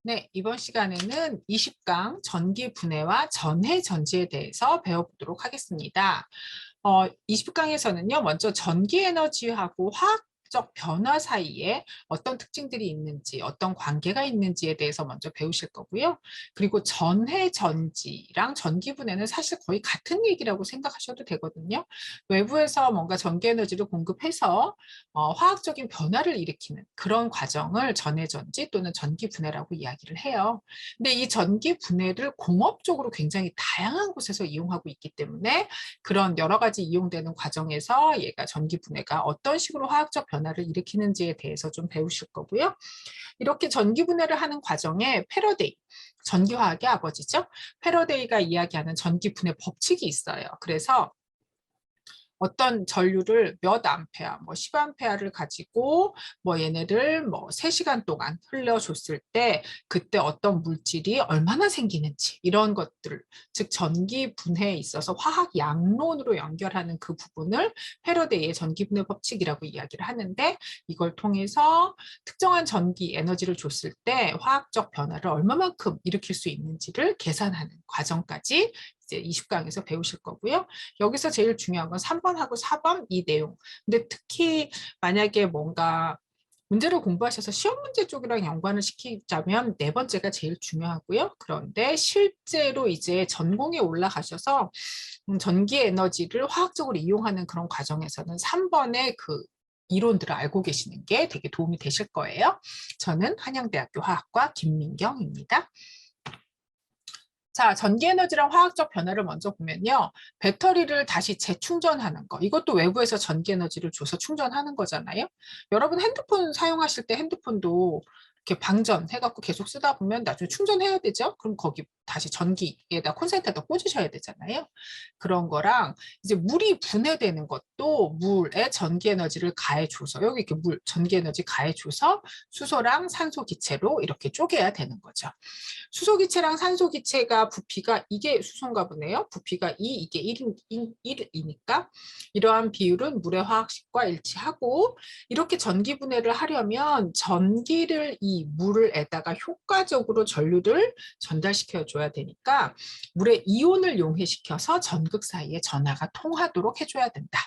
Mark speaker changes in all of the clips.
Speaker 1: 네, 이번 시간에는 20강 전기 분해와 전해 전지에 대해서 배워보도록 하겠습니다. 20강에서는요, 먼저 전기 에너지하고 화학적 변화 사이에 어떤 특징들이 있는지, 어떤 관계가 있는지에 대해서 먼저 배우실 거고요. 그리고 전해 전지랑 전기 분해는 사실 거의 같은 얘기라고 생각하셔도 되거든요. 외부에서 뭔가 전기 에너지를 공급해서 화학적인 변화를 일으키는 그런 과정을 전해 전지 또는 전기 분해라고 이야기를 해요. 근데 이 전기 분해를 공업적으로 굉장히 다양한 곳에서 이용하고 있기 때문에 그런 여러 가지 이용되는 과정에서 얘가 전기 분해가 어떤 식으로 화학적 변화를 일으키는지에 대해서 좀 배우실 거고요. 이렇게 전기 분해를 하는 과정에 패러데이, 전기화학의 아버지죠. 패러데이가 이야기하는 전기 분해 법칙이 있어요. 그래서 어떤 전류를 몇 암페아, 뭐 10암페아를 가지고 뭐 얘네를 뭐 3시간 동안 흘려줬을 때 그때 어떤 물질이 얼마나 생기는지 이런 것들, 즉 전기 분해에 있어서 화학 양론으로 연결하는 그 부분을 패러데이의 전기 분해 법칙이라고 이야기를 하는데 이걸 통해서 특정한 전기 에너지를 줬을 때 화학적 변화를 얼마만큼 일으킬 수 있는지를 계산하는 과정까지 이제 20강에서 배우실 거고요. 여기서 제일 중요한 건 3번하고 4번 이 내용. 근데 특히 만약에 뭔가 문제를 공부하셔서 시험 문제 쪽이랑 연관을 시키자면 네 번째가 제일 중요하고요. 그런데 실제로 이제 전공에 올라가셔서 전기 에너지를 화학적으로 이용하는 그런 과정에서는 3번의 그 이론들을 알고 계시는 게 되게 도움이 되실 거예요. 저는 한양대학교 화학과 김민경입니다. 자, 전기에너지랑 화학적 변화를 먼저 보면요. 배터리를 다시 재충전하는 거. 이것도 외부에서 전기에너지를 줘서 충전하는 거잖아요. 여러분 핸드폰 사용하실 때 핸드폰도 이렇게 방전해갖고 계속 쓰다 보면 나중에 충전해야 되죠? 그럼 거기 다시 전기에다 콘센트에다 꽂으셔야 되잖아요. 그런 거랑 이제 물이 분해되는 것도 물에 전기에너지를 가해줘서 여기 이렇게 물, 전기에너지 가해줘서 수소랑 산소 기체로 이렇게 쪼개야 되는 거죠. 수소기체랑 산소기체가 부피가 이게 수소인가 보네요. 부피가 2, 이게 1이니까 이러한 비율은 물의 화학식과 일치하고 이렇게 전기 분해를 하려면 전기를 이 물에다가 효과적으로 전류를 전달시켜 줘야 되니까 물의 이온을 용해시켜서 전극 사이에 전하가 통하도록 해줘야 된다.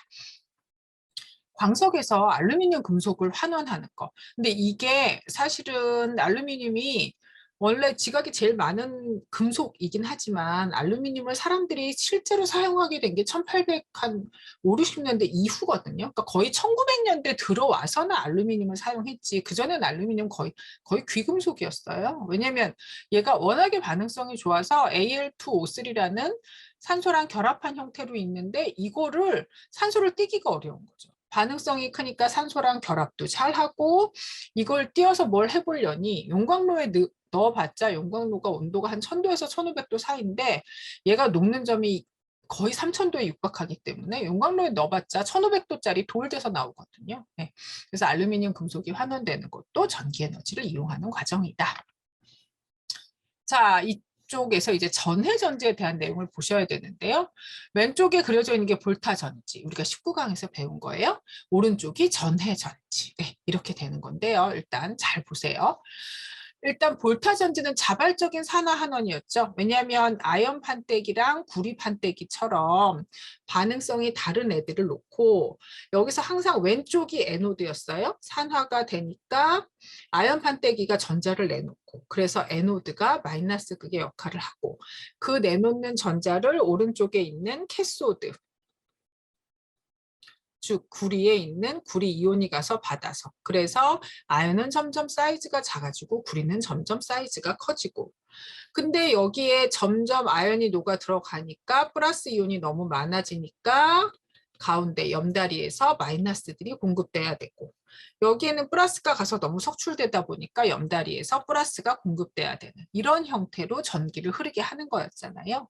Speaker 1: 광석에서 알루미늄 금속을 환원하는 거. 근데 이게 사실은 알루미늄이 원래 지각이 제일 많은 금속이긴 하지만 알루미늄을 사람들이 실제로 사용하게 된 게 1800한 5, 60년대 이후거든요. 그러니까 거의 1900년대 들어와서는 알루미늄을 사용했지. 그전엔 알루미늄 거의 귀금속이었어요. 왜냐면 얘가 워낙에 반응성이 좋아서 Al2O3라는 산소랑 결합한 형태로 있는데 이거를 산소를 띄기가 어려운 거죠. 반응성이 크니까 산소랑 결합도 잘 하고 이걸 띄어서 뭘 해보려니 용광로에 넣어봤자 용광로가 온도가 한 1000도에서 1500도 사이인데 얘가 녹는 점이 거의 3000도에 육박하기 때문에 용광로에 넣어봤자 1500도짜리 돌돼서 나오거든요. 네. 그래서 알루미늄 금속이 환원되는 것도 전기에너지를 이용하는 과정이다. 자, 이쪽에서 이제 전해전지에 대한 내용을 보셔야 되는데요. 왼쪽에 그려져 있는 게 볼타전지. 우리가 19강에서 배운 거예요. 오른쪽이 전해전지. 네, 이렇게 되는 건데요. 일단 잘 보세요. 일단 볼타전지는 자발적인 산화환원이었죠. 왜냐하면 아연 판때기랑 구리 판때기처럼 반응성이 다른 애들을 놓고 여기서 항상 왼쪽이 에노드였어요. 산화가 되니까 아연 판때기가 전자를 내놓고 그래서 에노드가 마이너스 극의 역할을 하고 그 내놓는 전자를 오른쪽에 있는 캐소드 즉 구리에 있는 구리 이온이 가서 받아서 그래서 아연은 점점 사이즈가 작아지고 구리는 점점 사이즈가 커지고 근데 여기에 점점 아연이 녹아 들어가니까 플러스 이온이 너무 많아지니까 가운데 염다리에서 마이너스들이 공급돼야 되고 여기에는 플러스가 가서 너무 석출되다 보니까 염다리에서 플러스가 공급돼야 되는 이런 형태로 전기를 흐르게 하는 거였잖아요.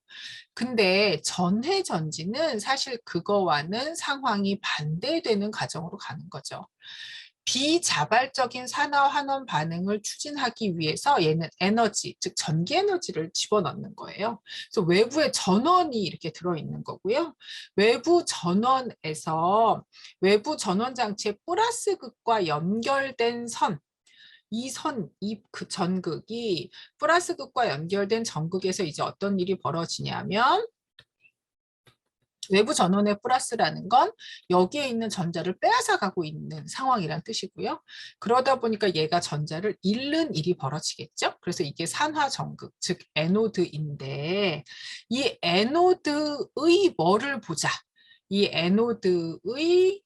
Speaker 1: 근데 전해전지는 사실 그거와는 상황이 반대되는 과정으로 가는 거죠. 비자발적인 산화환원 반응을 추진하기 위해서 얘는 에너지, 즉 전기 에너지를 집어넣는 거예요. 그래서 외부에 전원이 이렇게 들어있는 거고요. 외부 전원 장치의 플러스 극과 연결된 선, 그 전극이 플러스 극과 연결된 전극에서 이제 어떤 일이 벌어지냐면 외부 전원의 플러스라는 건 여기에 있는 전자를 빼앗아 가고 있는 상황이란 뜻이고요. 그러다 보니까 얘가 전자를 잃는 일이 벌어지겠죠. 그래서 이게 산화 전극, 즉 에노드인데 이 에노드의 뭐를 보자. 이 에노드의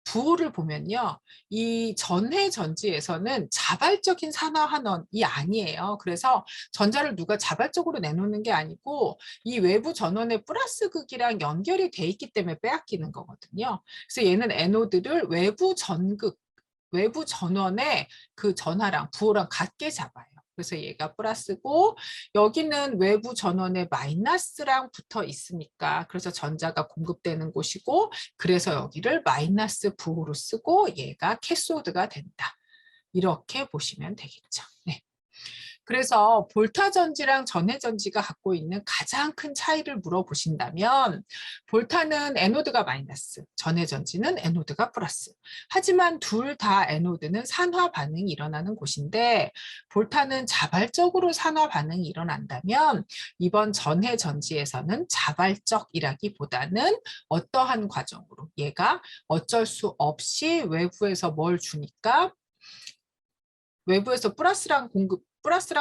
Speaker 1: 부호를 보면요. 이 전해 전지에서는 자발적인 산화 환원이 아니에요. 그래서 전자를 누가 자발적으로 내놓는 게 아니고 이 외부 전원의 플러스 극이랑 연결이 돼 있기 때문에 빼앗기는 거거든요. 그래서 얘는 에노드를 외부 전원의 그 전하랑 부호랑 같게 잡아요. 그래서 얘가 플러스고 여기는 외부 전원의 마이너스랑 붙어 있으니까 그래서 전자가 공급되는 곳이고 그래서 여기를 마이너스 부호로 쓰고 얘가 캐소드가 된다. 이렇게 보시면 되겠죠. 네. 그래서 볼타 전지랑 전해 전지가 갖고 있는 가장 큰 차이를 물어보신다면 볼타는 에노드가 마이너스, 전해 전지는 에노드가 플러스. 하지만 둘 다 에노드는 산화 반응이 일어나는 곳인데 볼타는 자발적으로 산화 반응이 일어난다면 이번 전해 전지에서는 자발적이라기보다는 어떠한 과정으로 얘가 어쩔 수 없이 외부에서 뭘 주니까 외부에서 플러스랑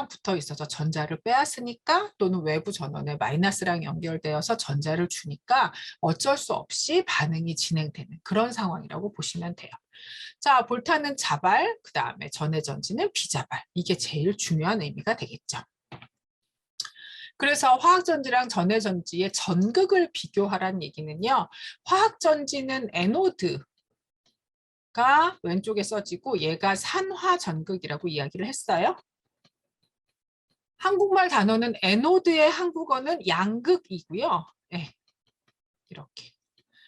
Speaker 1: 붙어 있어서 전자를 빼앗으니까 또는 외부 전원에 마이너스랑 연결되어서 전자를 주니까 어쩔 수 없이 반응이 진행되는 그런 상황이라고 보시면 돼요. 자, 볼타는 자발, 그 다음에 전해 전지는 비자발. 이게 제일 중요한 의미가 되겠죠. 그래서 화학전지랑 전해전지의 전극을 비교하라는 얘기는요. 화학전지는 에노드, 가 왼쪽에 써지고 얘가 산화전극이라고 이야기를 했어요. 한국말 단어는 에노드의 한국어는 양극이고요. 네, 이렇게.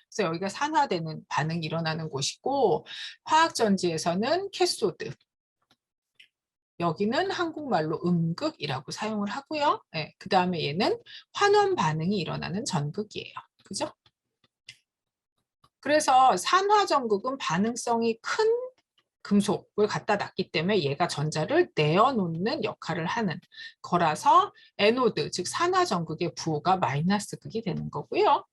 Speaker 1: 그래서 여기가 산화되는 반응이 일어나는 곳이고 화학전지에서는 캐소드. 여기는 한국말로 음극이라고 사용을 하고요. 네, 그 다음에 얘는 환원 반응이 일어나는 전극이에요. 그죠? 그래서 산화전극은 반응성이 큰 금속을 갖다 놨기 때문에 얘가 전자를 내어놓는 역할을 하는 거라서 에노드, 즉 산화전극의 부호가 마이너스 극이 되는 거고요.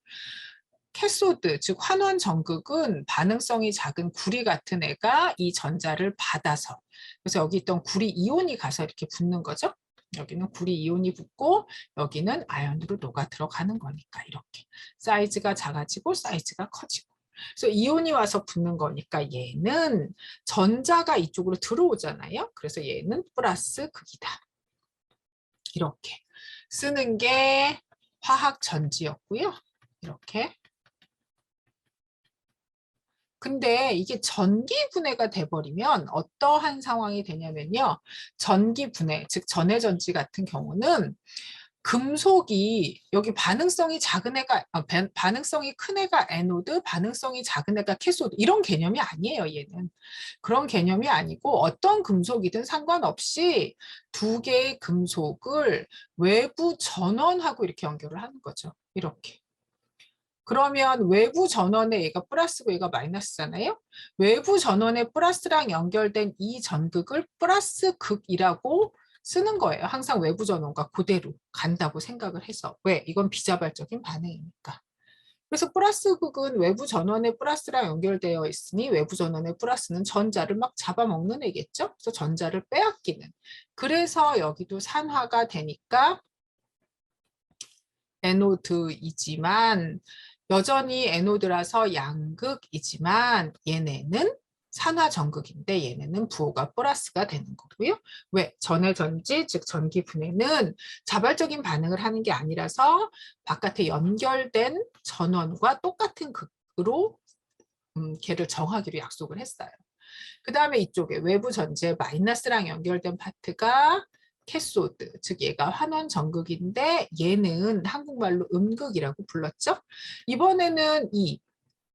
Speaker 1: 캐소드, 즉 환원전극은 반응성이 작은 구리 같은 애가 이 전자를 받아서 그래서 여기 있던 구리 이온이 가서 이렇게 붙는 거죠. 여기는 구리 이온이 붙고 여기는 아연으로 녹아 들어가는 거니까 이렇게 사이즈가 작아지고 사이즈가 커지고 그래서 이온이 와서 붙는 거니까 얘는 전자가 이쪽으로 들어오잖아요. 그래서 얘는 플러스 극이다. 이렇게 쓰는 게 화학 전지였고요. 이렇게. 근데 이게 전기 분해가 돼버리면 어떠한 상황이 되냐면요. 전기 분해, 즉 전해 전지 같은 경우는 금속이 여기 반응성이 작은 애가 반응성이 큰 애가 에노드, 반응성이 작은 애가 캐소드 이런 개념이 아니에요. 얘는 그런 개념이 아니고 어떤 금속이든 상관없이 두 개의 금속을 외부 전원하고 이렇게 연결을 하는 거죠. 이렇게. 그러면 외부 전원에 얘가 플러스고 얘가 마이너스잖아요. 외부 전원에 플러스랑 연결된 이 전극을 플러스 극이라고 쓰는 거예요. 항상 외부 전원과 그대로 간다고 생각을 해서. 왜? 이건 비자발적인 반응이니까. 그래서 플러스 극은 외부 전원에 플러스랑 연결되어 있으니 외부 전원의 플러스는 전자를 막 잡아먹는 애겠죠. 그래서 전자를 빼앗기는. 그래서 여기도 산화가 되니까 에노드이지만 여전히 에노드라서 양극이지만 얘네는 산화전극인데 얘네는 부호가 플러스가 되는 거고요. 왜? 전해 전지, 즉 전기 분해는 자발적인 반응을 하는 게 아니라서 바깥에 연결된 전원과 똑같은 극으로 걔를 정하기로 약속을 했어요. 그 다음에 이쪽에 외부 전지에 마이너스랑 연결된 파트가 캐소드, 즉 얘가 환원 전극인데 얘는 한국말로 음극이라고 불렀죠. 이번에는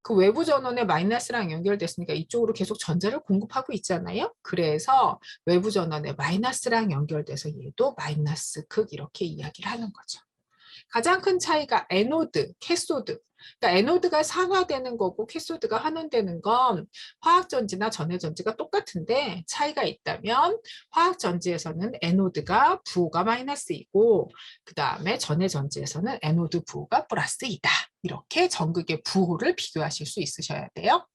Speaker 1: 그 외부 전원에 마이너스랑 연결됐으니까 이쪽으로 계속 전자를 공급하고 있잖아요. 그래서 외부 전원에 마이너스랑 연결돼서 얘도 마이너스 극 이렇게 이야기를 하는 거죠. 가장 큰 차이가 에노드, 캐소드. 그러니까 에노드가 산화되는 거고 캐소드가 환원되는 건 화학전지나 전해전지가 똑같은데 차이가 있다면 화학전지에서는 에노드가 부호가 마이너스이고 그 다음에 전해전지에서는 에노드 부호가 플러스이다. 이렇게 전극의 부호를 비교하실 수 있으셔야 돼요.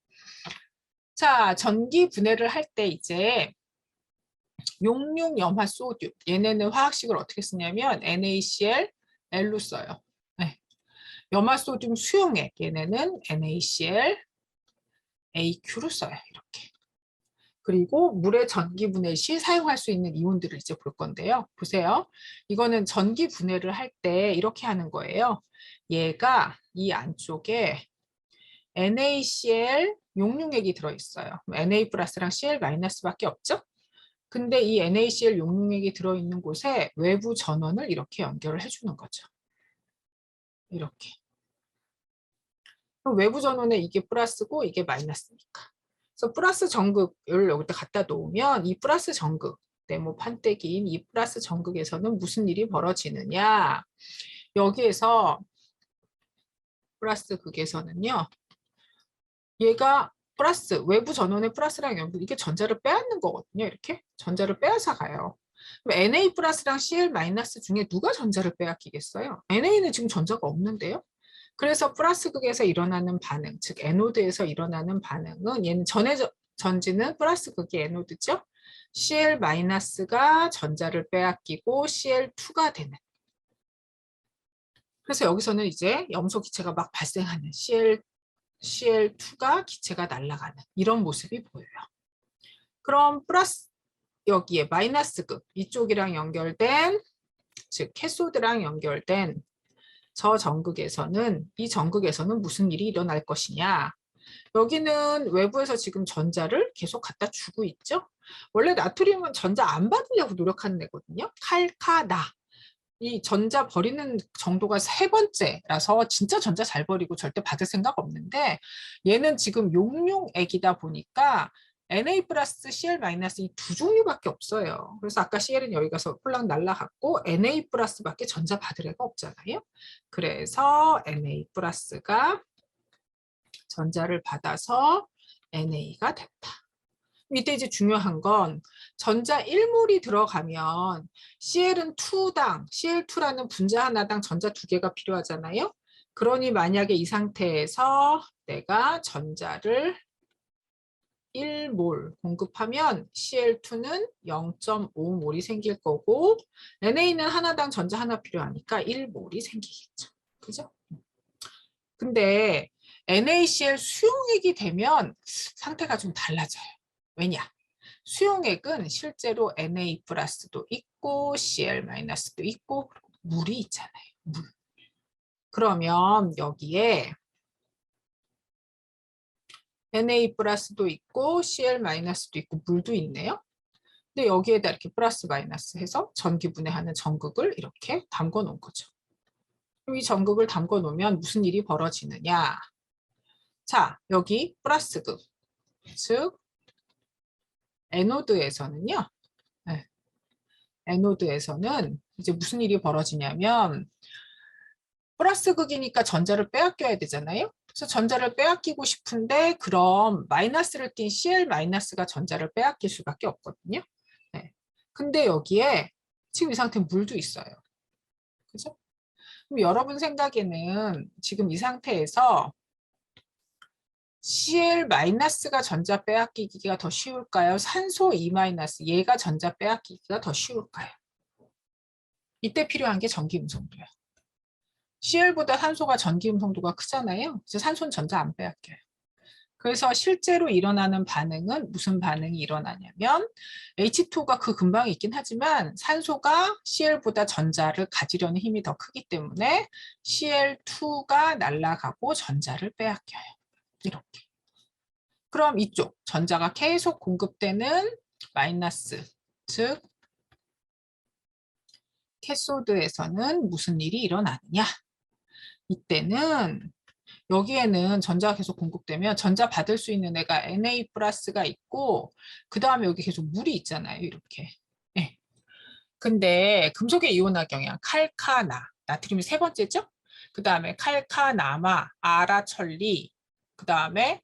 Speaker 1: 자, 전기 분해를 할 때 이제 용융염화소듐 얘네는 화학식을 어떻게 쓰냐면 NaCl L로 써요. 네. 염화소듐 수용액 얘네는 NaCl AQ로 써요. 이렇게. 그리고 물의 전기 분해 시 사용할 수 있는 이온들을 이제 볼 건데요. 보세요. 이거는 전기 분해를 할 때 이렇게 하는 거예요. 얘가 이 안쪽에 NaCl 용융액이 들어있어요. Na 플러스랑 Cl 마이너스밖에 없죠? 근데 이 NaCl 용융액이 들어있는 곳에 외부 전원을 이렇게 연결을 해주는 거죠. 이렇게. 그럼 외부 전원에 이게 플러스고 이게 마이너스니까. 그래서 플러스 전극을 여기다 갖다 놓으면 이 플러스 전극, 네모 판때기인 이 플러스 전극에서는 무슨 일이 벌어지느냐. 여기에서 플러스 극에서는요. 얘가 플러스, 외부 전원의 플러스랑 연분, 이게 전자를 빼앗는 거거든요. 이렇게 전자를 빼앗아 가요. 그럼 Na 플러스랑 Cl 마이너스 중에 누가 전자를 빼앗기겠어요? Na는 지금 전자가 없는데요. 그래서 플러스 극에서 일어나는 반응, 즉 에노드에서 일어나는 반응은 얘는 전지는 플러스 극이 에노드죠. Cl 마이너스가 전자를 빼앗기고 Cl2가 되는. 그래서 여기서는 이제 염소 기체가 막 발생하는 Cl2가 기체가 날아가는 이런 모습이 보여요. 그럼 플러스 여기에 마이너스 극 이쪽이랑 연결된 즉 캐소드랑 연결된 저 전극에서는 이 전극에서는 무슨 일이 일어날 것이냐. 여기는 외부에서 지금 전자를 계속 갖다 주고 있죠. 원래 나트륨은 전자 안 받으려고 노력하는 애거든요. 칼카나. 이 전자 버리는 정도가 3번째라서 진짜 전자 잘 버리고 절대 받을 생각 없는데 얘는 지금 용융액이다 보니까 Na 플러스 Cl 마이너스 이 두 종류밖에 없어요. 그래서 아까 Cl은 여기 가서 홀랑 날라갔고 Na 플러스밖에 전자 받을 애가 없잖아요. 그래서 Na 플러스가 전자를 받아서 Na가 됐다. 이때 이제 중요한 건 전자 1몰이 들어가면 Cl은 2당, Cl2라는 분자 하나당 전자 2개가 필요하잖아요. 그러니 만약에 이 상태에서 내가 전자를 1몰 공급하면 Cl2는 0.5몰이 생길 거고 NA는 하나당 전자 하나 필요하니까 1몰이 생기겠죠. 그죠? 근데 NaCl 수용액이 되면 상태가 좀 달라져요. 왜냐? 수용액은 실제로 Na 플러스도 있고 Cl 마이너스도 있고 물이 있잖아요. 물. 그러면 여기에 Na 플러스도 있고 Cl 마이너스도 있고 물도 있네요. 근데 여기에다 이렇게 플러스 마이너스 해서 전기 분해하는 전극을 이렇게 담궈 놓은 거죠. 이 전극을 담궈 놓으면 무슨 일이 벌어지느냐. 자, 여기 플러스 극, 즉 에노드에서는요. 네, 에노드에서는 이제 무슨 일이 벌어지냐면 플러스 극이니까 전자를 빼앗겨야 되잖아요. 그래서 전자를 빼앗기고 싶은데 그럼 마이너스를 띤 Cl 마이너스가 전자를 빼앗길 수밖에 없거든요. 네. 근데 여기에 지금 이 상태 물도 있어요. 그죠? 그럼 여러분 생각에는 지금 이 상태에서 Cl 마이너스가 전자 빼앗기기가 더 쉬울까요? 산소 E 마이너스 얘가 전자 빼앗기기가 더 쉬울까요? 이때 필요한 게 전기 음성도예요. Cl보다 산소가 전기 음성도가 크잖아요. 그래서 산소는 전자 안 빼앗겨요. 그래서 실제로 일어나는 반응은 무슨 반응이 일어나냐면 H2가 그 근방에 있긴 하지만 산소가 Cl보다 전자를 가지려는 힘이 더 크기 때문에 Cl2가 날아가고 전자를 빼앗겨요. 이렇게. 그럼 이쪽 전자가 계속 공급되는 마이너스, 즉 캐소드에서는 무슨 일이 일어나느냐. 이때는 여기에는 전자가 계속 공급되면 전자 받을 수 있는 애가 Na 플러스가 있고 그 다음에 여기 계속 물이 있잖아요. 이렇게. 네. 근데 금속의 이온화 경향 칼카나 나트륨이 3번째죠. 그 다음에 칼카나마, 아라천리, 그 다음에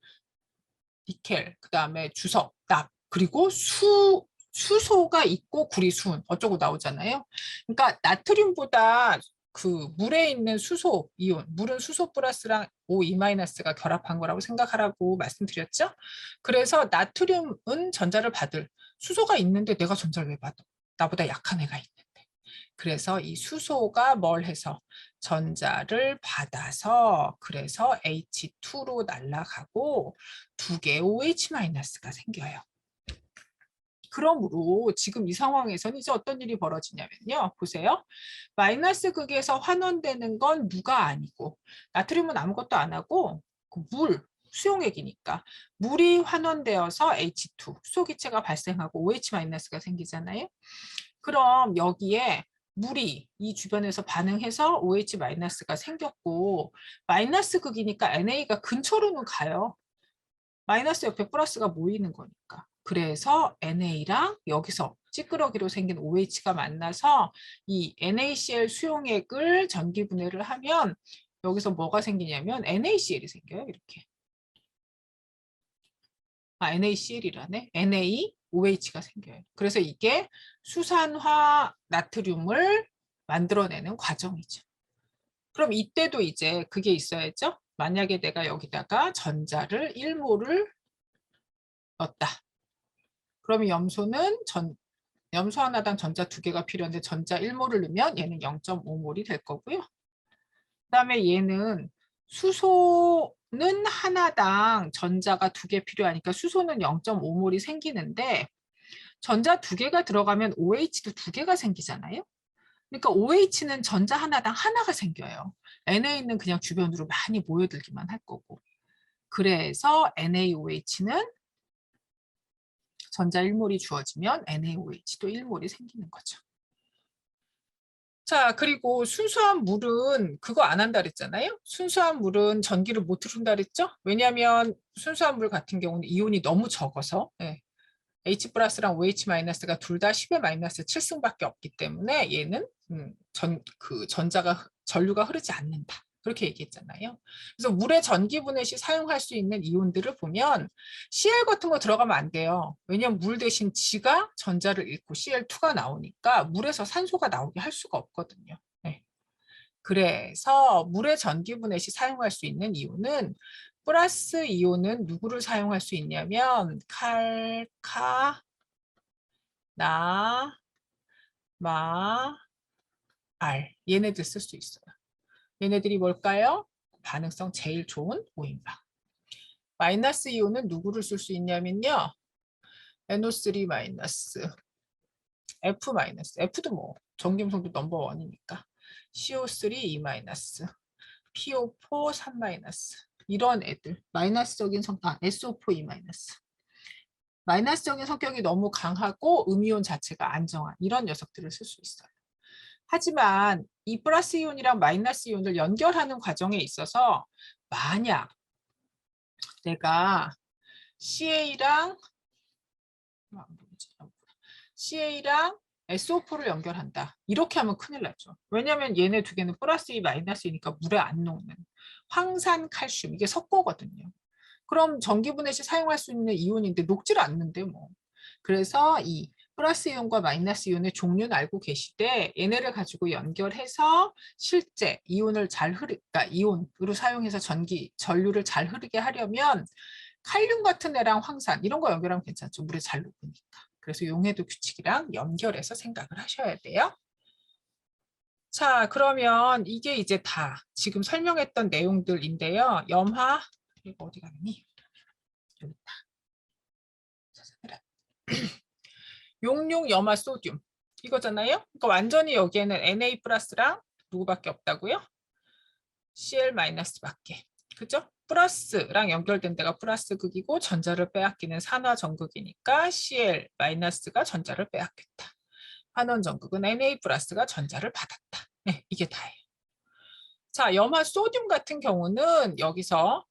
Speaker 1: 니켈, 그 다음에 주석, 납, 그리고 수소가 있고 구리수은 어쩌고 나오잖아요. 그러니까 나트륨보다 그 물에 있는 수소 이온, 물은 수소 플러스랑 O2-가 결합한 거라고 생각하라고 말씀드렸죠. 그래서 나트륨은 전자를 받을 수소가 있는데 내가 전자를 왜 받아? 나보다 약한 애가 있는데. 그래서 이 수소가 뭘 해서 전자를 받아서 그래서 H2로 날아가고 두 개의 OH-가 생겨요. 그러므로 지금 이 상황에서는 이제 어떤 일이 벌어지냐면요. 보세요. 마이너스 극에서 환원되는 건 무가 아니고 나트륨은 아무것도 안 하고 그 물, 수용액이니까 물이 환원되어서 H2, 수소기체가 발생하고 OH-가 생기잖아요. 그럼 여기에 물이 이 주변에서 반응해서 OH-가 생겼고 마이너스 극이니까 NA가 근처로는 가요. 마이너스 옆에 플러스가 모이는 거니까. 그래서 NA랑 여기서 찌끄러기로 생긴 OH가 만나서 이 NaCl 수용액을 전기 분해를 하면 여기서 뭐가 생기냐면 NaCl이 생겨요. 이렇게. NaCl이라네. NaOH가 생겨요. 그래서 이게 수산화 나트륨을 만들어내는 과정이죠. 그럼 이때도 이제 그게 있어야죠. 만약에 내가 여기다가 전자를 1몰을 넣었다. 그러면 염소 하나당 전자 2개가 필요한데 전자 1몰을 넣으면 얘는 0.5몰이 될 거고요. 그다음에 얘는 수소는 하나당 전자가 2개 필요하니까 수소는 0.5몰이 생기는데 전자 2개가 들어가면 OH도 2개가 생기잖아요. 그러니까 OH는 전자 하나당 하나가 생겨요. NA는 그냥 주변으로 많이 모여들기만 할 거고. 그래서 NaOH는 전자 1몰이 주어지면 NaOH도 1몰이 생기는 거죠. 자, 그리고 순수한 물은 그거 안 한다 그랬잖아요. 순수한 물은 전기를 못 흐른다 그랬죠. 왜냐하면 순수한 물 같은 경우는 이온이 너무 적어서 H 플러스랑 OH-가 둘 다 10의 마이너스 7승밖에 없기 때문에 얘는 전류가 흐르지 않는다. 그렇게 얘기했잖아요. 그래서 물의 전기분해 시 사용할 수 있는 이온들을 보면 Cl 같은 거 들어가면 안 돼요. 왜냐하면 물 대신 G가 전자를 잃고 Cl2가 나오니까 물에서 산소가 나오게 할 수가 없거든요. 네. 그래서 물의 전기분해 시 사용할 수 있는 이온은 플러스 이온은 누구를 사용할 수 있냐면 칼카, 나, 마, 알 얘네들 쓸 수 있어요. 얘네들이 뭘까요? 반응성 제일 좋은 오인방. 마이너스 이온은 누구를 쓸 수 있냐면요. NO3 마이너스, F 마이너스, F도 뭐 전기음성도 넘버원이니까 CO3 2 마이너스, PO4 3 마이너스 이런 애들 마이너스적인 SO4 2 마이너스. 마이너스적인 성격이 너무 강하고 음이온 자체가 안정한 이런 녀석들을 쓸 수 있어요. 하지만 이 플러스 이온이랑 마이너스 이온을 연결하는 과정에 있어서 만약 내가 CA랑 SO4를 연결한다. 이렇게 하면 큰일 나죠. 왜냐하면 얘네 두 개는 플러스 2, 마이너스 2니까 물에 안 녹는 황산 칼슘 이게 섞어거든요. 그럼 전기분해 시 사용할 수 있는 이온인데 녹질 않는데 뭐. 그래서 이 플러스 이온과 마이너스 이온의 종류는 알고 계시되 얘네를 가지고 연결해서 실제 이온을 그러니까 이온으로 사용해서 전류를 잘 흐르게 하려면 칼륨 같은 애랑 황산 이런 거 연결하면 괜찮죠. 물에 잘 녹으니까. 그래서 용해도 규칙이랑 연결해서 생각을 하셔야 돼요. 자, 그러면 이게 이제 다 지금 설명했던 내용들인데요. 염화, 이거 어디 갔니? 여기 있다. 찾아내라. 용융, 염화, 소듐 이거잖아요. 그러니까 완전히 여기에는 Na 플러스랑 누구밖에 없다고요? Cl-밖에. 그죠? 플러스랑 연결된 데가 플러스 극이고 전자를 빼앗기는 산화 전극이니까 Cl-가 전자를 빼앗겼다. 환원 전극은 Na+가 전자를 받았다. 네, 이게 다예요. 자, 염화 소듐 같은 경우는 여기서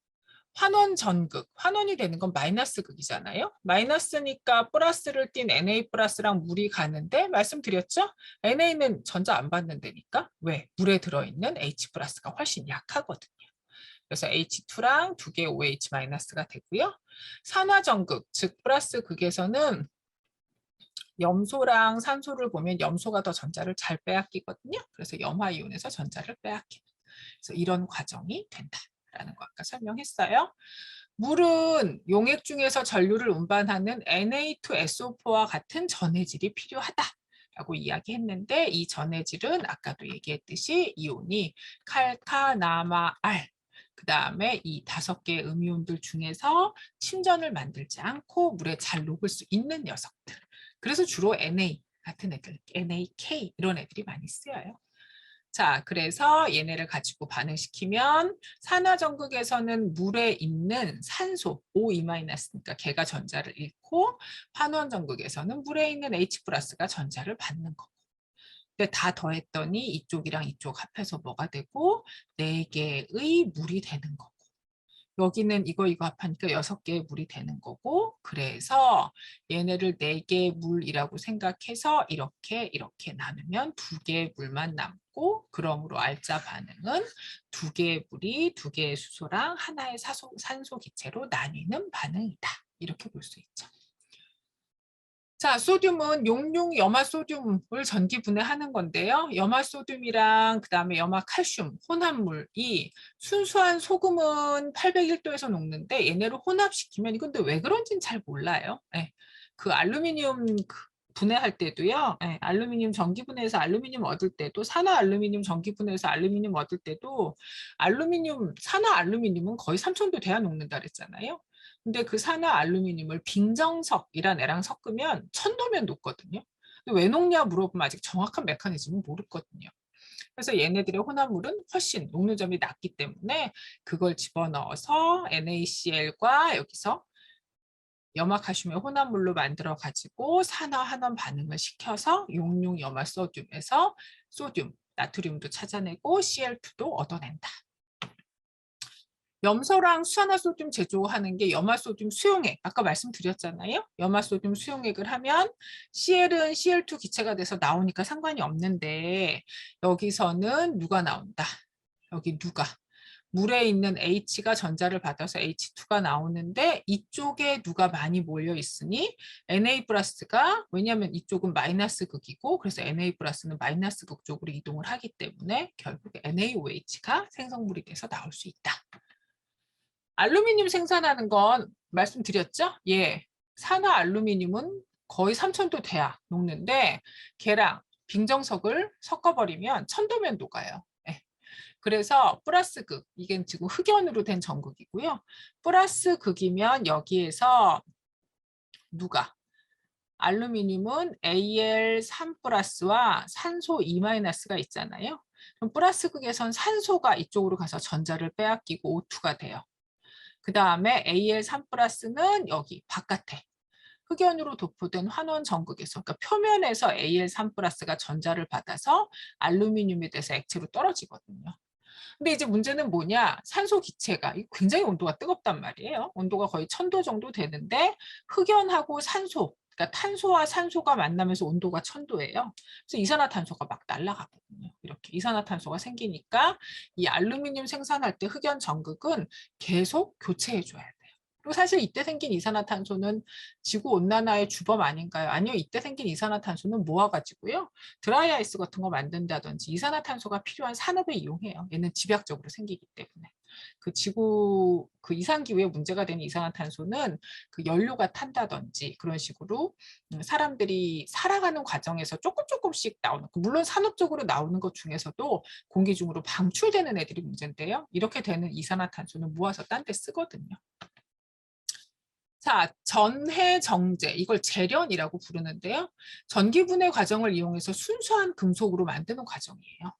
Speaker 1: 환원 전극, 환원이 되는 건 마이너스 극이잖아요. 마이너스니까 플러스를 띤 Na 플러스랑 물이 가는데 말씀드렸죠? Na는 전자 안 받는다니까. 왜? 물에 들어있는 H 플러스가 훨씬 약하거든요. 그래서 H2랑 두 개의 OH 마이너스가 되고요. 산화전극, 즉 플러스 극에서는 염소랑 산소를 보면 염소가 더 전자를 잘 빼앗기거든요. 그래서 염화이온에서 전자를 빼앗기는. 그래서 이런 과정이 된다라는 거 아까 설명했어요. 물은 용액 중에서 전류를 운반하는 Na2SO4와 같은 전해질이 필요하다라고 이야기했는데 이 전해질은 아까도 얘기했듯이 이온이 칼카나마알 그 다음에 이 5개의 음이온들 중에서 침전을 만들지 않고 물에 잘 녹을 수 있는 녀석들. 그래서 주로 Na 같은 애들, NaK 이런 애들이 많이 쓰여요. 자, 그래서 얘네를 가지고 반응시키면 산화전극에서는 물에 있는 산소 O2-니까 걔가 전자를 잃고 환원전극에서는 물에 있는 H 플러스가 전자를 받는 거고. 근데 다 더했더니 이쪽이랑 이쪽 합해서 뭐가 되고 4개의 물이 되는 거고. 여기는 이거 합하니까 6개의 물이 되는 거고 그래서 얘네를 4개의 물이라고 생각해서 이렇게 나누면 2개의 물만 남고 그러므로 알자 반응은 2개의 물이 2개의 수소랑 하나의 산소 기체로 나뉘는 반응이다. 이렇게 볼 수 있죠. 자, 소듐은 용융 염화소듐을 전기 분해하는 건데요. 염화소듐이랑 그다음에 염화칼슘 혼합물이 순수한 소금은 801도에서 녹는데 얘네를 혼합시키면 이건 근데 왜 그런지는 잘 몰라요. 네. 그 알루미늄 분해할 때도요. 네. 알루미늄 전기 분해해서 알루미늄 얻을 때도 산화 알루미늄 전기 분해해서 알루미늄 얻을 때도 산화 알루미늄은 거의 3000도 돼야 녹는다 그랬잖아요. 근데 그 산화 알루미늄을 빙정석이란 애랑 섞으면 1000도면 녹거든요. 왜 녹냐 물어보면 아직 정확한 메커니즘은 모르거든요. 그래서 얘네들의 혼합물은 훨씬 녹는 점이 낮기 때문에 그걸 집어넣어서 NaCl과 여기서 염화칼슘의 혼합물로 만들어 가지고 산화환원 반응을 시켜서 용융 염화소듐에서 소듐, 나트륨도 찾아내고 Cl2도 얻어낸다. 염소랑 수산화소듐 제조하는 게 염화소듐 수용액. 아까 말씀드렸잖아요. 염화소듐 수용액을 하면 Cl은 Cl2 기체가 돼서 나오니까 상관이 없는데 여기서는 누가 나온다. 여기 누가. 물에 있는 H가 전자를 받아서 H2가 나오는데 이쪽에 누가 많이 몰려 있으니 Na 플러스가 왜냐하면 이쪽은 마이너스 극이고 그래서 Na 플러스는 마이너스 극 쪽으로 이동을 하기 때문에 결국 NaOH가 생성물이 돼서 나올 수 있다. 알루미늄 생산하는 건 말씀드렸죠? 예. 산화 알루미늄은 거의 3000도 돼야 녹는데 걔랑 빙정석을 섞어버리면 1000도면 녹아요. 예. 그래서 플러스 극, 이게 지금 흑연으로 된 전극이고요. 플러스 극이면 여기에서 누가? 알루미늄은 Al3 플러스와 산소 2-가 있잖아요. 그럼 플러스 극에선 산소가 이쪽으로 가서 전자를 빼앗기고 O2가 돼요. 그 다음에 Al3 플러스는 여기 바깥에 흑연으로 도포된 환원 전극에서 그러니까 표면에서 Al3 플러스가 전자를 받아서 알루미늄이 돼서 액체로 떨어지거든요. 근데 이제 문제는 뭐냐? 산소 기체가 굉장히 온도가 뜨겁단 말이에요. 온도가 거의 1000도 정도 되는데 흑연하고 산소 그러니까 탄소와 산소가 만나면서 온도가 1000도예요. 그래서 이산화탄소가 막 날아가거든요. 이렇게 이산화탄소가 생기니까 이 알루미늄 생산할 때 흑연 전극은 계속 교체해 줘야 돼요. 그리고 사실 이때 생긴 이산화탄소는 지구온난화의 주범 아닌가요? 아니요. 이때 생긴 이산화탄소는 모아가지고요. 드라이아이스 같은 거 만든다든지 이산화탄소가 필요한 산업에 이용해요. 얘는 집약적으로 생기기 때문에. 그 이상기후에 문제가 되는 이산화탄소는 그 연료가 탄다든지 그런 식으로 사람들이 살아가는 과정에서 조금씩 나오는 물론 산업적으로 나오는 것 중에서도 공기 중으로 방출되는 애들이 문제인데요. 이렇게 되는 이산화탄소는 모아서 딴 데 쓰거든요. 자, 전해정제, 이걸 재련이라고 부르는데요. 전기분해 과정을 이용해서 순수한 금속으로 만드는 과정이에요.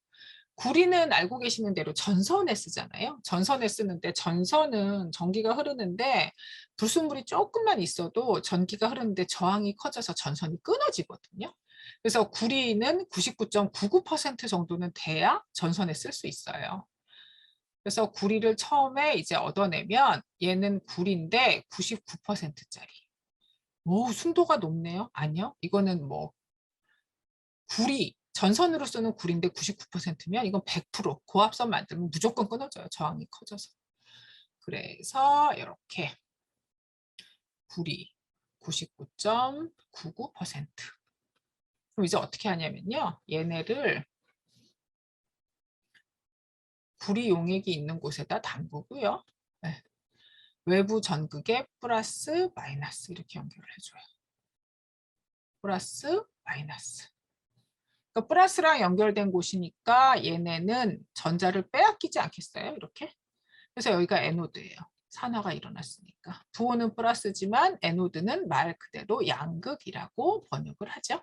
Speaker 1: 구리는 알고 계시는 대로 전선에 쓰잖아요. 전선에 쓰는데 전선은 전기가 흐르는데 불순물이 조금만 있어도 전기가 흐르는데 저항이 커져서 전선이 끊어지거든요. 그래서 구리는 99.99% 정도는 돼야 전선에 쓸 수 있어요. 그래서 구리를 처음에 이제 얻어내면 얘는 구리인데 99%짜리. 오, 순도가 높네요. 아니요. 이거는 뭐 구리, 전선으로 쓰는 구리인데 99%면 이건 100% 고압선 만들면 무조건 끊어져요. 저항이 커져서. 그래서 이렇게 구리 99.99%. 그럼 이제 어떻게 하냐면요. 얘네를 구리 용액이 있는 곳에다 담그고요. 네. 외부 전극에 플러스 마이너스 이렇게 연결을 해줘요. 플러스 마이너스. 그러니까 플러스랑 연결된 곳이니까 얘네는 전자를 빼앗기지 않겠어요? 이렇게. 그래서 여기가 에노드예요. 산화가 일어났으니까. 부호는 플러스지만 에노드는 말 그대로 양극이라고 번역을 하죠.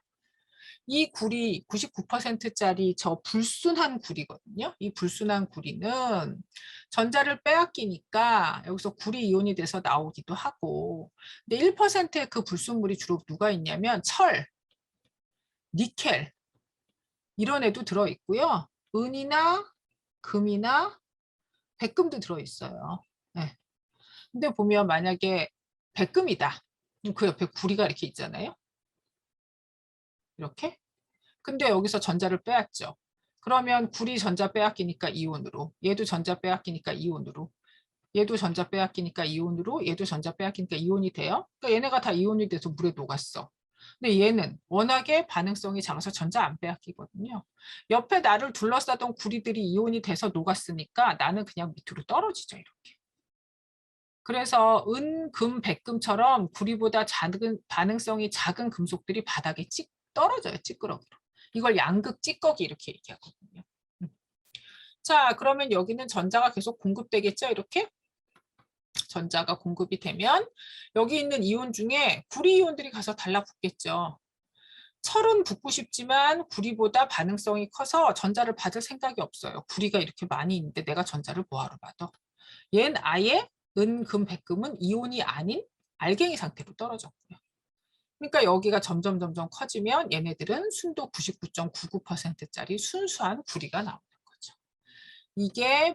Speaker 1: 이 구리 99%짜리 저 불순한 구리거든요. 이 불순한 구리는 전자를 빼앗기니까 여기서 구리 이온이 돼서 나오기도 하고, 근데 1%의 그 불순물이 주로 누가 있냐면 철, 니켈 이런 애도 들어있고요. 은이나 금이나 백금도 들어있어요. 네. 근데 보면 만약에 백금이다. 그 옆에 구리가 이렇게 있잖아요. 이렇게. 근데 여기서 전자를 빼앗죠. 그러면 구리 전자 빼앗기니까 이온으로, 얘도 전자 빼앗기니까 이온으로, 얘도 전자 빼앗기니까 이온으로, 얘도 전자 빼앗기니까 이온이 돼요. 그러니까 얘네가 다 이온이 돼서 물에 녹았어. 근데 얘는 워낙에 반응성이 작아서 전자 안 빼앗기거든요. 옆에 나를 둘러싸던 구리들이 이온이 돼서 녹았으니까 나는 그냥 밑으로 떨어지죠, 이렇게. 그래서 은, 금, 백금처럼 구리보다 작은 반응성이 작은 금속들이 바닥에 떨어져요, 찌끄러기로. 이걸 양극 찌꺼기 이렇게 얘기하거든요. 자, 그러면 여기는 전자가 계속 공급되겠죠, 이렇게? 전자가 공급이 되면 여기 있는 이온 중에 구리 이온들이 가서 달라붙겠죠. 철은 붙고 싶지만 구리보다 반응성이 커서 전자를 받을 생각이 없어요. 구리가 이렇게 많이 있는데 내가 전자를 뭐하러 받아? 얘는 아예 은, 금, 백금은 이온이 아닌 알갱이 상태로 떨어졌고요. 그러니까 여기가 점점 커지면 얘네들은 순도 99.99%짜리 순수한 구리가 나오는 거죠. 이게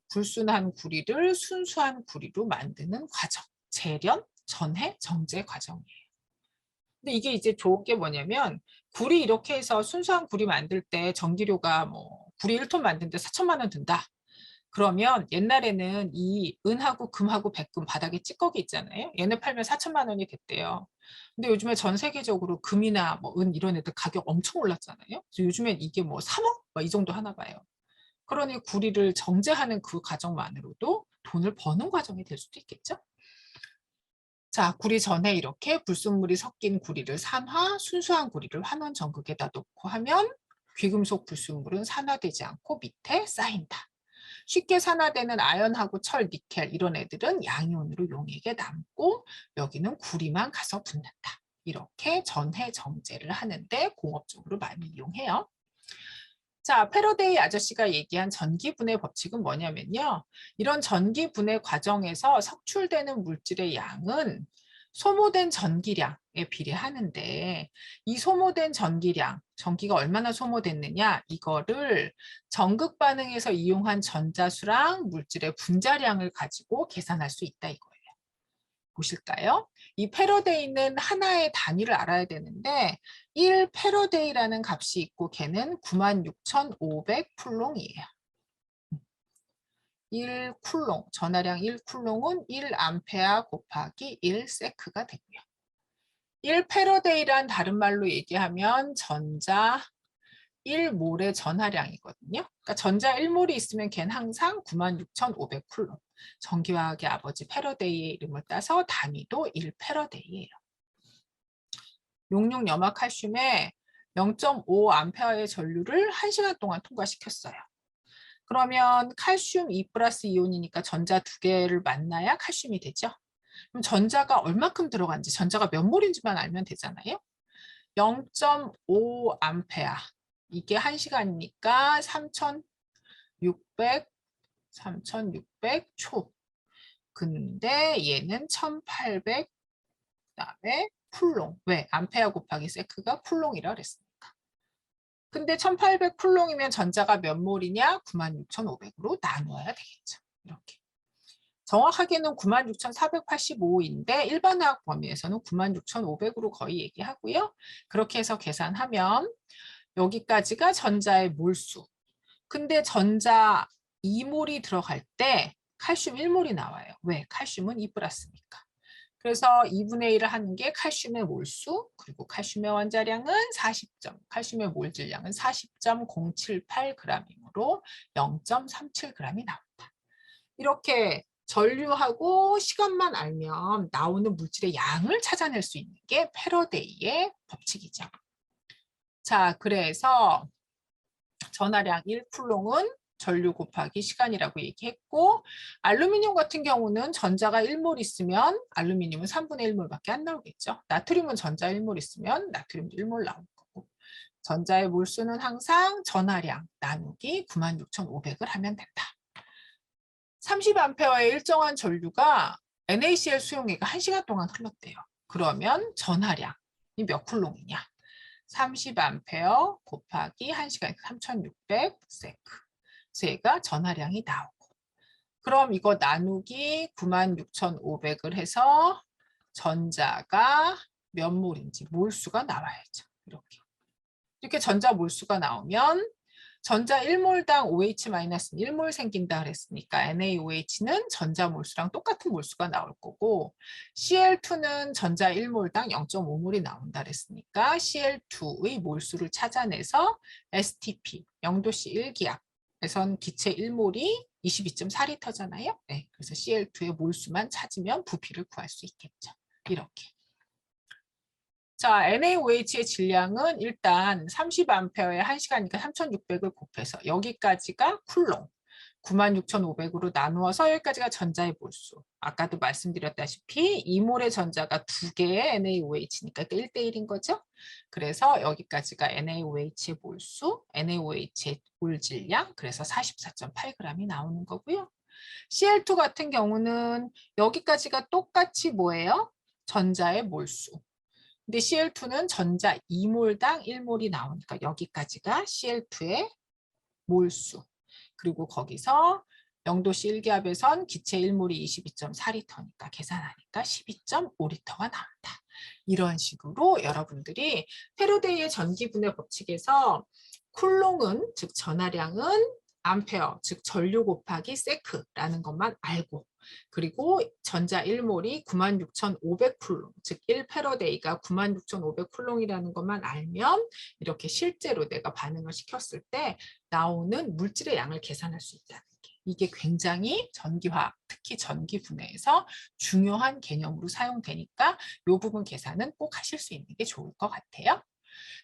Speaker 1: 불순한 구리를 순수한 구리로 만드는 과정. 재련, 전해, 정제 과정이에요. 근데 이게 이제 좋은 게 뭐냐면 구리 이렇게 해서 순수한 구리 만들 때 전기료가 뭐 구리 1톤 만드는데 4천만 원 든다. 그러면 옛날에는 이 은하고 금하고 백금 바닥에 찌꺼기 있잖아요. 얘네 팔면 4천만 원이 됐대요. 근데 요즘에 전 세계적으로 금이나 뭐 은 이런 애들 가격 엄청 올랐잖아요. 그래서 요즘엔 이게 뭐 3억? 이 정도 하나 봐요. 그러니 구리를 정제하는 그 과정만으로도 돈을 버는 과정이 될 수도 있겠죠. 자, 구리 전에 이렇게 불순물이 섞인 구리를 산화, 순수한 구리를 환원 전극에다 놓고 하면 귀금속 불순물은 산화되지 않고 밑에 쌓인다. 쉽게 산화되는 아연하고 철, 니켈 이런 애들은 양이온으로 용액에 남고 여기는 구리만 가서 붙는다. 이렇게 전해 정제를 하는데 공업적으로 많이 이용해요. 자, 패러데이 아저씨가 얘기한 전기분해 법칙은 뭐냐면요. 이런 전기분해 과정에서 석출되는 물질의 양은 소모된 전기량에 비례하는데 이 소모된 전기량, 전기가 얼마나 소모됐느냐 이거를 전극 반응에서 이용한 전자수랑 물질의 분자량을 가지고 계산할 수 있다 이거예요. 보실까요? 이 패러데이는 하나의 단위를 알아야 되는데 1패러데이라는 값이 있고 걔는 96,500 쿨롱이에요. 1쿨롱, 전하량 1쿨롱은 1암페어 곱하기 1세크가 되고요. 1패러데이란 다른 말로 얘기하면 전자 1몰의 전하량이거든요. 그러니까 전자 1몰이 있으면 걔는 항상 96,500 쿨롱. 전기화학의 아버지 패러데이의 이름을 따서 단위도 1패러데이예요. 용융 염화칼슘에 0.5A의 전류를 1시간 동안 통과시켰어요. 그러면 칼슘 2 플러스 이온이니까 전자 2개를 만나야 칼슘이 되죠. 그럼 전자가 얼마큼 들어간지, 전자가 몇 몰인지만 알면 되잖아요. 0.5A. 이게 1시간이니까 3,600 초. 근데 얘는 1,800 그다음에 쿨롱. 왜? 암페어 곱하기 세크가 쿨롱이라 그랬으니까. 근데 1800 쿨롱이면 전자가 몇 몰이냐? 96,500으로 나누어야 되겠죠. 이렇게. 정확하게는 96,485인데 일반화학 범위에서는 96,500으로 거의 얘기하고요. 그렇게 해서 계산하면 여기까지가 전자의 몰수. 근데 전자 2몰이 들어갈 때 칼슘 1몰이 나와요. 왜? 칼슘은 2 플러스니까. 그래서 2분의 1을 하는 게 칼슘의 몰수, 그리고 칼슘의 원자량은 40점, 칼슘의 몰질량은 40.078g이므로 0.37g이 나온다. 이렇게 전류하고 시간만 알면 나오는 물질의 양을 찾아낼 수 있는 게 패러데이의 법칙이죠. 자, 그래서 전하량 1쿨롱은 전류 곱하기 시간이라고 얘기했고, 알루미늄 같은 경우는 전자가 1몰 있으면 알루미늄은 3분의 1몰밖에 안 나오겠죠. 나트륨은 전자 1몰 있으면 나트륨도 1몰 나올 거고, 전자의 몰수는 항상 전하량 나누기 96,500을 하면 된다. 30A의 일정한 전류가 NaCl 수용액가 1시간 동안 흘렀대요. 그러면 전하량이 몇 쿨롱이냐? 30A 곱하기 1시간 3600 세크. 세가 전하량이 나오고. 그럼 이거 나누기 96,500을 해서 전자가 몇 몰인지 몰수가 나와야죠. 이렇게. 이렇게 전자 몰수가 나오면 전자 1몰당 OH-는 1몰 생긴다 그랬으니까 NaOH는 전자 몰수랑 똑같은 몰수가 나올 거고 Cl2는 전자 1몰당 0.5몰이 나온다 그랬으니까 Cl2의 몰수를 찾아내서 STP, 0도씨 1기압에선 기체 1몰이 22.4리터잖아요. 네, 그래서 Cl2의 몰수만 찾으면 부피를 구할 수 있겠죠. 이렇게. 자, NaOH의 질량은 일단 30A에 1시간이니까 3600을 곱해서 여기까지가 쿨롱, 96,500으로 나누어서 여기까지가 전자의 몰수. 아까도 말씀드렸다시피 2몰의 전자가 2개의 NaOH니까 1대1인 거죠. 그래서 여기까지가 NaOH의 몰수, NaOH의 몰질량, 그래서 44.8g이 나오는 거고요. Cl2 같은 경우는 여기까지가 똑같이 뭐예요? 전자의 몰수. 근데 Cl2는 전자 2몰당 1몰이 나오니까 여기까지가 Cl2의 몰수. 그리고 거기서 0도씨 1기압에선 기체 1몰이 22.4리터니까 계산하니까 12.5리터가 나온다. 이런 식으로 여러분들이 패러데이의 전기분해 법칙에서 쿨롱은 즉 전하량은 암페어 즉 전류 곱하기 세크라는 것만 알고 그리고 전자 1몰이 96,500쿨롱, 즉 1패러데이가 96,500쿨롱이라는 것만 알면 이렇게 실제로 내가 반응을 시켰을 때 나오는 물질의 양을 계산할 수 있다는 게 이게 굉장히 전기화학, 특히 전기 분해에서 중요한 개념으로 사용되니까 이 부분 계산은 꼭 하실 수 있는 게 좋을 것 같아요.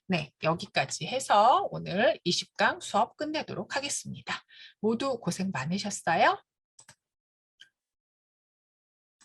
Speaker 1: 네, 여기까지 해서 오늘 20강 수업 끝내도록 하겠습니다. 모두 고생 많으셨어요.